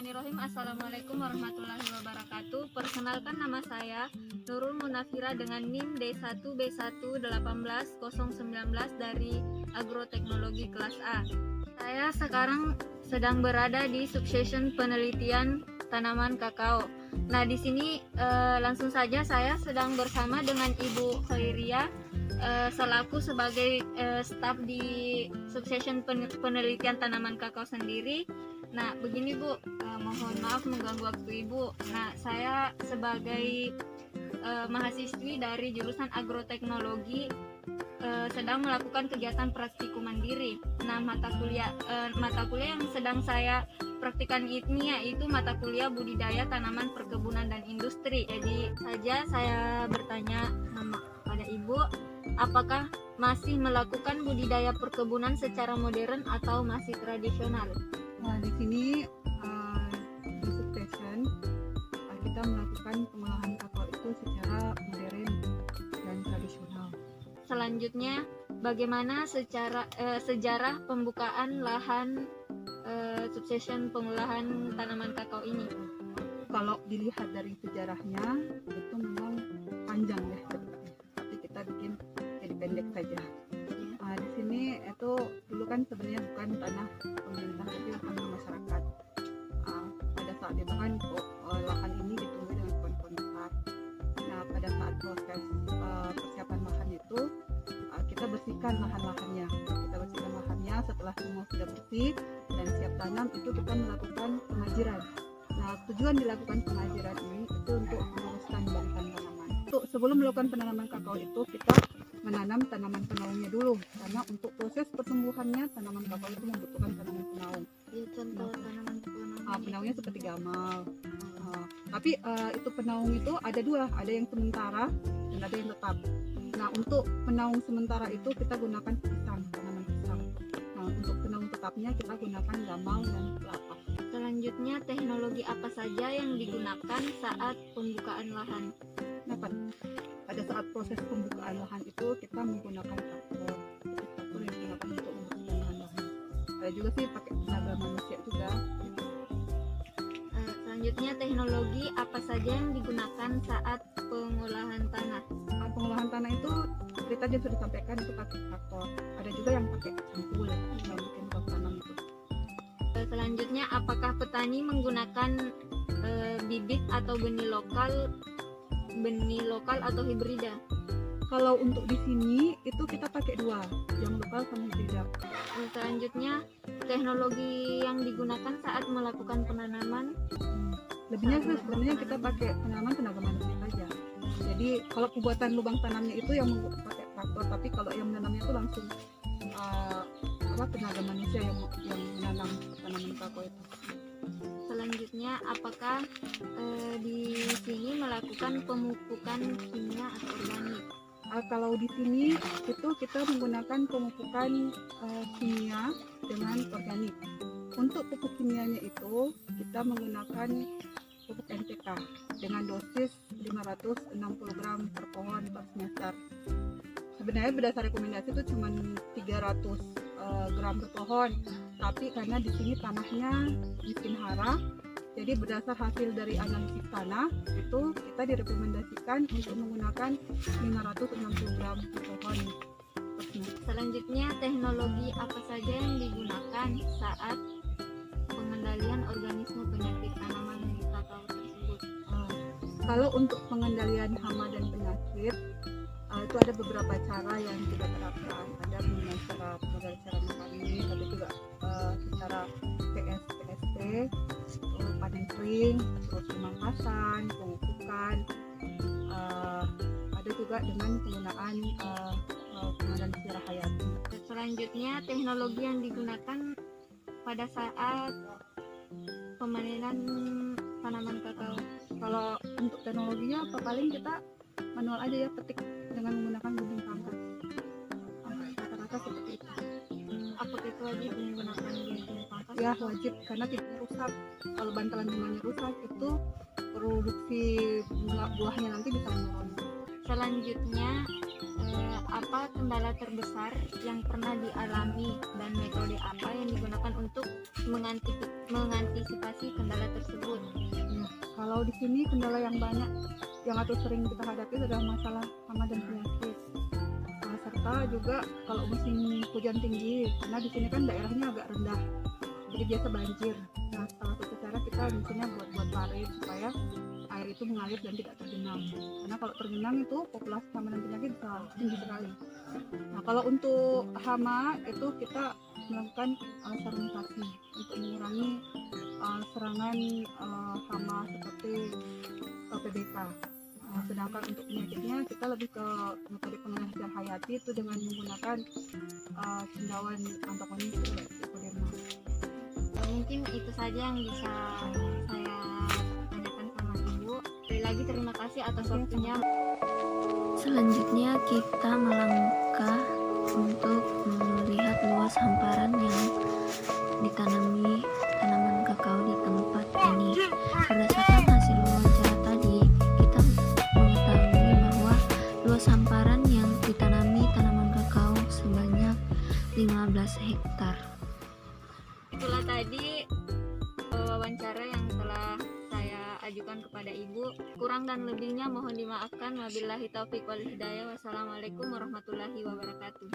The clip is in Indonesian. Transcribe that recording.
Bismillahirrahmanirrahim. Assalamualaikum warahmatullahi wabarakatuh. Perkenalkan, nama saya Nurul Munafira dengan NIM D1B1180019 dari Agroteknologi kelas A. Saya sekarang sedang berada di subsection penelitian tanaman kakao. Nah, di sini langsung saja saya sedang bersama dengan Ibu Khairia selaku sebagai staf di subsection penelitian tanaman kakao sendiri. Nah, begini Bu, mohon maaf mengganggu waktu Ibu. Nah, saya sebagai mahasiswi dari jurusan agroteknologi sedang melakukan kegiatan praktikum mandiri. Nah, mata kuliah yang sedang saya praktikan ini yaitu mata kuliah budidaya tanaman perkebunan dan industri. Jadi saja saya bertanya pada Ibu, apakah masih melakukan budidaya perkebunan secara modern atau masih tradisional? Nah, di sini di substation kita melakukan pengolahan kakao itu secara modern dan tradisional. Selanjutnya, bagaimana sejarah pembukaan lahan substation pengolahan tanaman kakao ini? Kalau dilihat dari sejarahnya itu memang panjang ya ceritanya, tapi kita bikin jadi pendek saja. Nah, di sini itu dulu kan sebenarnya bukan tanah pemerintah, tapi tanah masyarakat. Pada saat itu kan lahan ini ditumbuhi dengan pohon-pohon besar. Nah, pada saat proses persiapan lahan itu kita bersihkan lahan-lahannya. Setelah semua sudah bersih dan siap tanam, itu kita melakukan pengajiran. Nah, tujuan dilakukan pengajiran ini itu untuk meluruskan barisan tanaman. Sebelum melakukan penanaman kakao itu kita menanam tanaman penaungnya dulu, karena untuk proses pertumbuhannya tanaman kakao itu membutuhkan tanaman penaung. Ya, contoh tanaman penaung. Penaungnya seperti gamal. Tapi itu penaung itu ada dua, ada yang sementara dan ada yang tetap. Nah, untuk penaung sementara itu kita gunakan pisang, tanaman pisang. Nah, untuk penaung tetapnya kita gunakan gamal dan kelapa. Selanjutnya, teknologi apa saja yang digunakan saat pembukaan lahan? Nah, pada saat proses pembukaan lahan itu kita menggunakan traktor. Traktor yang digunakan untuk membersihkan lahan-lahan. Ada juga sih pakai tenaga manusia juga. Selanjutnya, teknologi apa saja yang digunakan saat pengolahan tanah? Pengolahan tanah itu seperti tadi sudah disampaikan, itu pakai traktor. Ada juga yang pakai cangkul yang bikin bak tanam itu. Selanjutnya, apakah petani menggunakan bibit atau benih lokal atau hibrida? Kalau untuk di sini itu kita pakai dua, yang lokal sama hibrida. Selanjutnya, teknologi yang digunakan saat melakukan penanaman? Lebihnya sih sebenarnya kita pakai penanaman tenaga manusia saja. Jadi kalau pembuatan lubang tanamnya itu yang pakai traktor, tapi kalau yang menanamnya itu langsung tenaga manusia yang menanam tanaman kakao itu. Selanjutnya, apakah di sini melakukan pemupukan kimia atau organik? Kalau di sini itu kita menggunakan pemupukan kimia dengan organik. Untuk pupuk kimianya itu kita menggunakan pupuk NPK dengan dosis 560 gram per pohon per semester. Sebenarnya berdasar rekomendasi itu cuma 300 gram per pohon, tapi karena di sini tanahnya miskin hara, jadi berdasar hasil dari analisis tanah itu kita direkomendasikan untuk menggunakan 560 gram per pohon per semester. Selanjutnya, teknologi apa saja yang digunakan saat pengendalian organisme penyakit tanaman kakao tersebut? Kalau untuk pengendalian hama dan penyakit itu ada beberapa cara yang kita terapkan. Ada mengenai cara mengawini, ada juga secara PSP, panen kering, terus pemangkasan, pemupukan. Ada juga dengan penggunaan pengendalian secara hayati. Selanjutnya, teknologi yang digunakan pada saat pemanenan tanaman kakao. Kalau untuk teknologinya paling kita manual aja ya, petik dengan menggunakan gunting pangkas. Rata-rata seperti itu. Apakah itu wajib menggunakan gunting pangkas? Ya, wajib, karena tidak rusak. Kalau bantalan bunganya rusak itu produksi buahnya nanti bisa menurun. Selanjutnya, apa kendala terbesar yang pernah dialami dan metode apa yang digunakan untuk mengantisipasi kendala tersebut? Ya, kalau di sini kendala yang banyak yang atau sering kita hadapi adalah masalah hama dan penyakit. Serta juga kalau musim hujan tinggi, karena di sini kan daerahnya agak rendah, jadi biasa banjir. Nah, salah satu cara kita di sini buat parit supaya air itu mengalir dan tidak tergenang. Karena kalau tergenang itu populasi hama dan penyakit bisa tinggi sekali. Nah, kalau untuk hama itu kita melakukan fermentasi untuk mengurangi serangan hama seperti PBK. Sedangkan untuk penyakitnya kita lebih ke metode pengendalian hayati itu dengan menggunakan cendawan antagonis Trichoderma. Mungkin itu saja yang bisa saya tanyakan sama Ibu. Sekali lagi terima kasih atas waktunya. Selanjutnya kita melangkah untuk melihat luas hamparan yang ditanami tanaman kakao di tempat ini. Berdasarkan hasil wawancara tadi, kita mengetahui bahwa luas hamparan yang ditanami tanaman kakao sebanyak 15 hektar. Itulah tadi wawancara yang telah saya ajukan kepada Ibu. Kurang dan lebihnya mohon dimaafkan. Wabillahi taufiq wal hidayah. Wassalamualaikum warahmatullahi wabarakatuh.